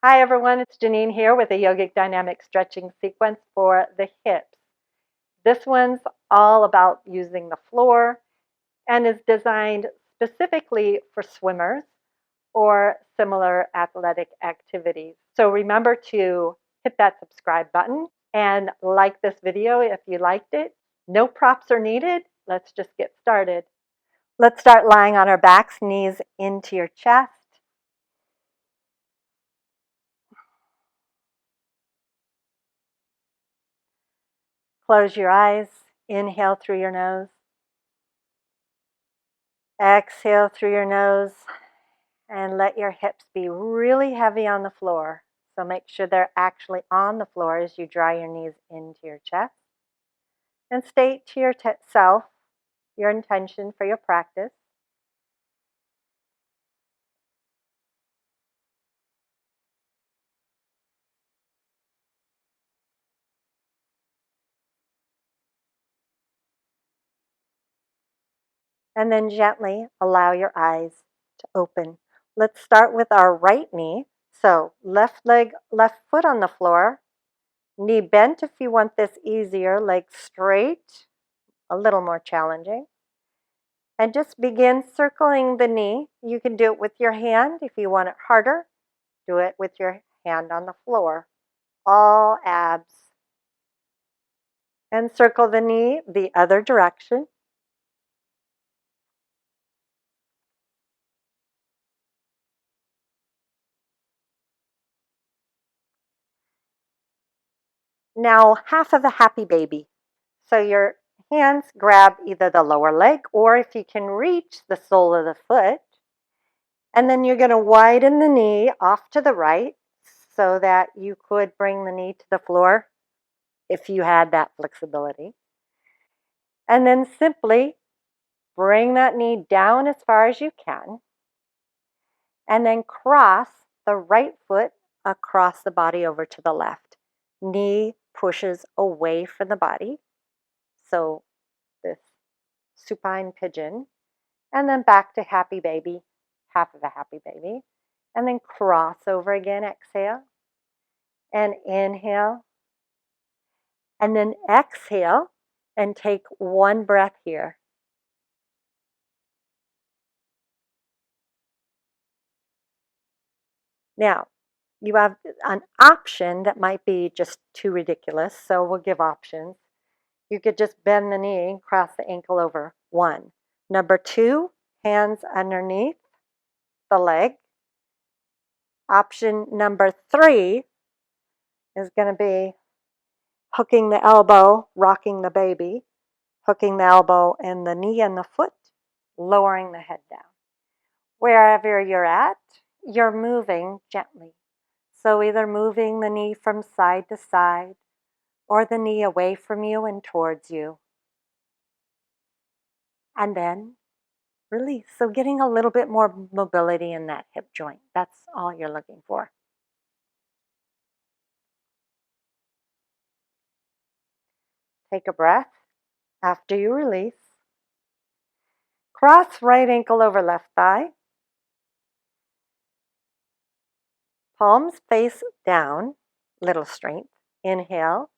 Hi everyone, it's Janine here with a yogic dynamic stretching sequence for the hips. This one's all about using the floor and is designed specifically for swimmers or similar athletic activities. So remember to hit that subscribe button and like this video if you liked it. No props are needed. Let's just get started. Let's start lying on our backs, knees into your chest. Close your eyes. Inhale through your nose. Exhale through your nose and let your hips be really heavy on the floor. So make sure they're actually on the floor as you draw your knees into your chest. And state to yourself your intention for your practice. And then gently allow your eyes to open. Let's start with our right knee. So left leg, left foot on the floor. Knee bent if you want this easier, leg straight, a little more challenging. And just begin circling the knee. You can do it with your hand. If you want it harder, do it with your hand on the floor. All abs. And circle the knee the other direction. Now, half of a happy baby. So your hands grab either the lower leg or if you can reach the sole of the foot. And then you're going to widen the knee off to the right so that you could bring the knee to the floor if you had that flexibility. And then simply bring that knee down as far as you can. And then cross the right foot across the body over to the left. Knee pushes away from the body. So this supine pigeon. And then back to happy baby, half of a happy baby. And then cross over again, exhale. And inhale. And then exhale and take one breath here. Now, you have an option that might be just too ridiculous, so we'll give options. You could just bend the knee, cross the ankle over. 1. Number 2, hands underneath the leg. Option number 3 is going to be hooking the elbow, rocking the baby, hooking the elbow and the knee and the foot, lowering the head down. Wherever you're at, you're moving gently. So either moving the knee from side to side or the knee away from you and towards you. And then release. So getting a little bit more mobility in that hip joint. That's all you're looking for. Take a breath after you release. Cross right ankle over left thigh. Palms face down, little strength. Inhale.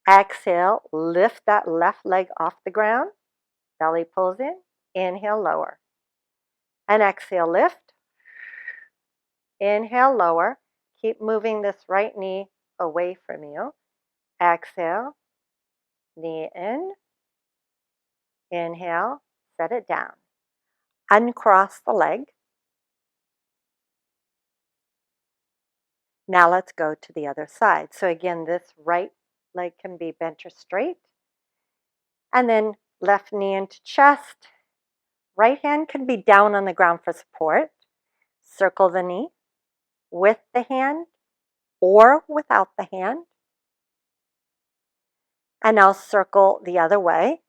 Exhale, lift that left leg off the ground. Belly pulls in. Inhale, lower. And exhale, lift. Inhale, lower. Keep moving this right knee away from you. Exhale, knee in. Inhale, set it down. Uncross the leg. Now let's go to the other side. So again, this right leg can be bent or straight. And then left knee into chest. Right hand can be down on the ground for support. Circle the knee with the hand or without the hand. And now circle the other way.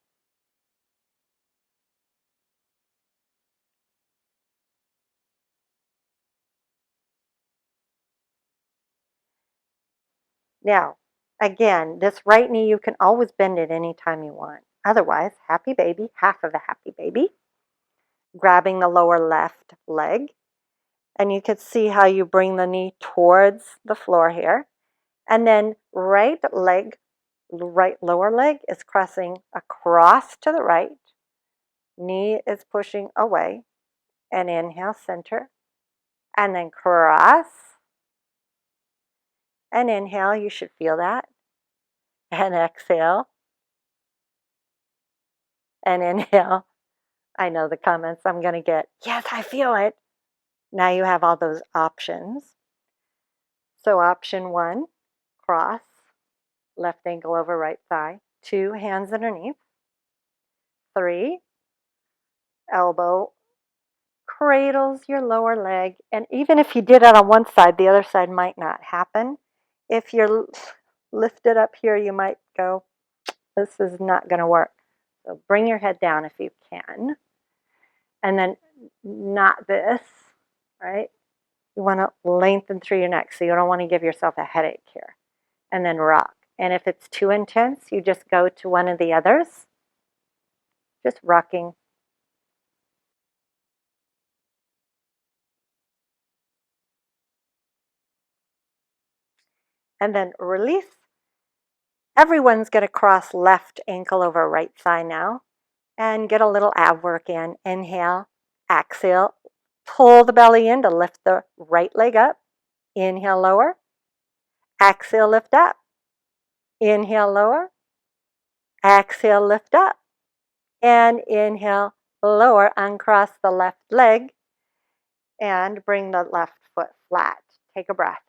Now, again, this right knee, you can always bend it anytime you want. Otherwise, happy baby, half of a happy baby. Grabbing the lower left leg. And you could see how you bring the knee towards the floor here. And then right lower leg is crossing across to the right. Knee is pushing away. And inhale, center. And then cross. And inhale, you should feel that. And exhale. And inhale. I know the comments I'm going to get. Yes, I feel it. Now you have all those options. So option 1, cross, left ankle over right thigh. 2, hands underneath. 3, elbow cradles your lower leg. And even if you did it on one side, the other side might not happen. If you're lifted up here, you might go, this is not going to work. So bring your head down if you can. And then not this, right? You want to lengthen through your neck, so you don't want to give yourself a headache here. And then rock. And if it's too intense, you just go to one of the others, just rocking. And then release. Everyone's going to cross left ankle over right thigh now and get a little ab work in. Inhale, exhale, pull the belly in to lift the right leg up. Inhale, lower. Exhale, lift up. Inhale, lower. Exhale, lift up. And inhale, lower, uncross the left leg and bring the left foot flat. Take a breath.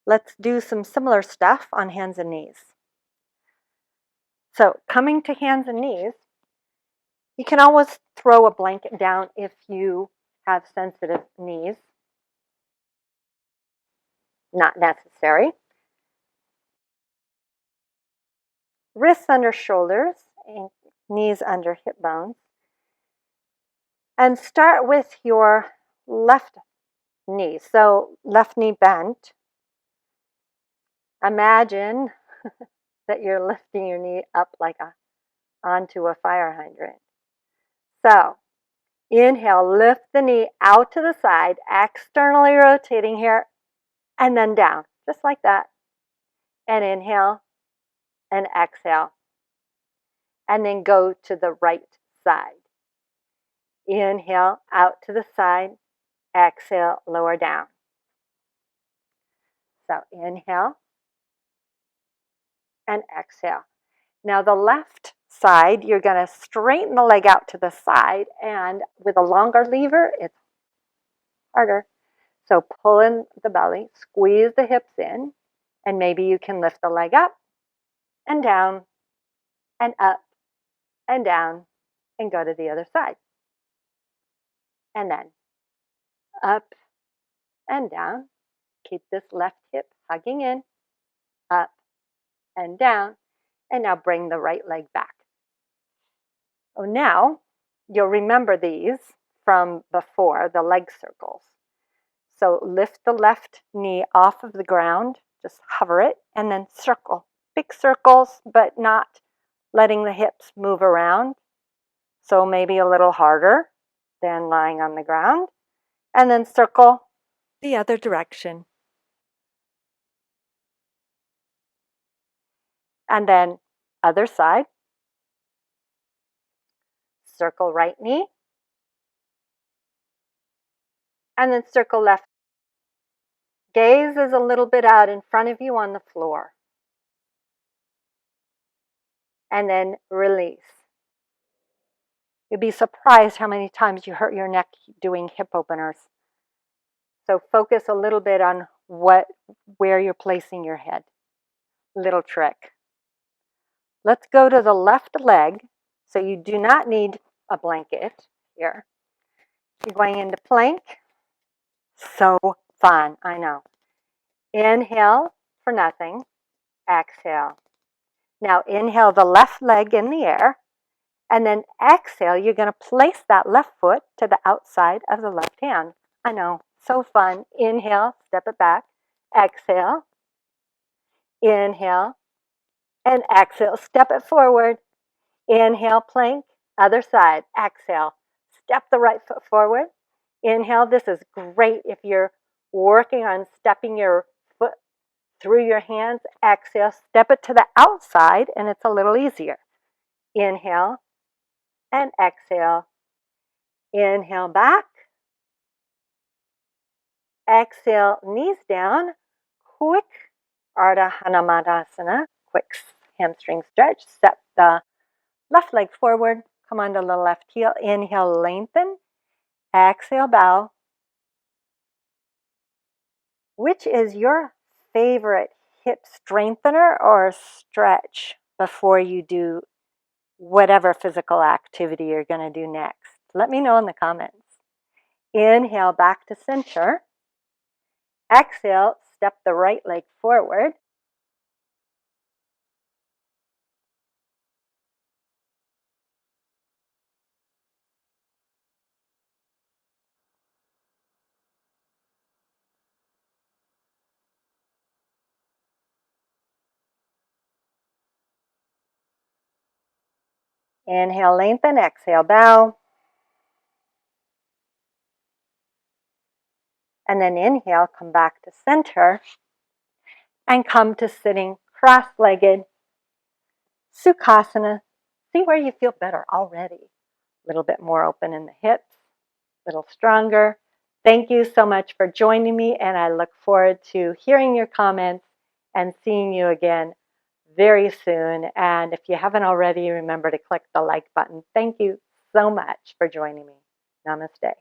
Let's do some similar stuff on hands and knees. So coming to hands and knees, you can always throw a blanket down if you have sensitive knees. Not necessary. Wrists under shoulders, and knees under hip bones. And start with your left knee. So left knee bent. Imagine that you're lifting your knee up like onto a fire hydrant. So inhale, lift the knee out to the side, externally rotating here, and then down, just like that. And inhale and exhale. And then go to the right side. Inhale, out to the side, exhale, lower down. So inhale and exhale. Now the left side, you're going to straighten the leg out to the side, and with a longer lever, it's harder. So pull in the belly, squeeze the hips in, and maybe you can lift the leg up and down and up and down and go to the other side. And then up and down. Keep this left hip hugging in, up and down. And now bring the right leg back. Oh, now you'll remember these from before, the leg circles. So lift the left knee off of the ground, just hover it, and then circle. Big circles, but not letting the hips move around. So maybe a little harder than lying on the ground. And then circle the other direction. And then other side. Circle right knee. And then circle left. Gaze is a little bit out in front of you on the floor. And then release. You'd be surprised how many times you hurt your neck doing hip openers. So focus a little bit on where you're placing your head. Little trick. Let's go to the left leg. So you do not need a blanket here. You're going into plank. So fun, I know. Inhale for nothing. Exhale. Now inhale the left leg in the air. And then exhale, you're going to place that left foot to the outside of the left hand. I know, so fun. Inhale, step it back. Exhale. Inhale. And exhale, step it forward. Inhale, plank. Other side. Exhale. Step the right foot forward. Inhale. This is great if you're working on stepping your foot through your hands. Exhale. Step it to the outside, and it's a little easier. Inhale and exhale. Inhale back. Exhale, knees down. Quick Ardha Hanumanasana. Quick hamstring stretch. Step the left leg forward. Come onto the left heel. Inhale, lengthen. Exhale, bow. Which is your favorite hip strengthener or stretch before you do whatever physical activity you're going to do next? Let me know in the comments. Inhale, back to center. Exhale, step the right leg forward. Inhale, lengthen. Exhale, bow. And then inhale, come back to center and come to sitting cross-legged Sukhasana. See where you feel better already. A little bit more open in the hips, a little stronger. Thank you so much for joining me, and I look forward to hearing your comments and seeing you again very soon. And if you haven't already, remember to click the like button. Thank you so much for joining me. Namaste.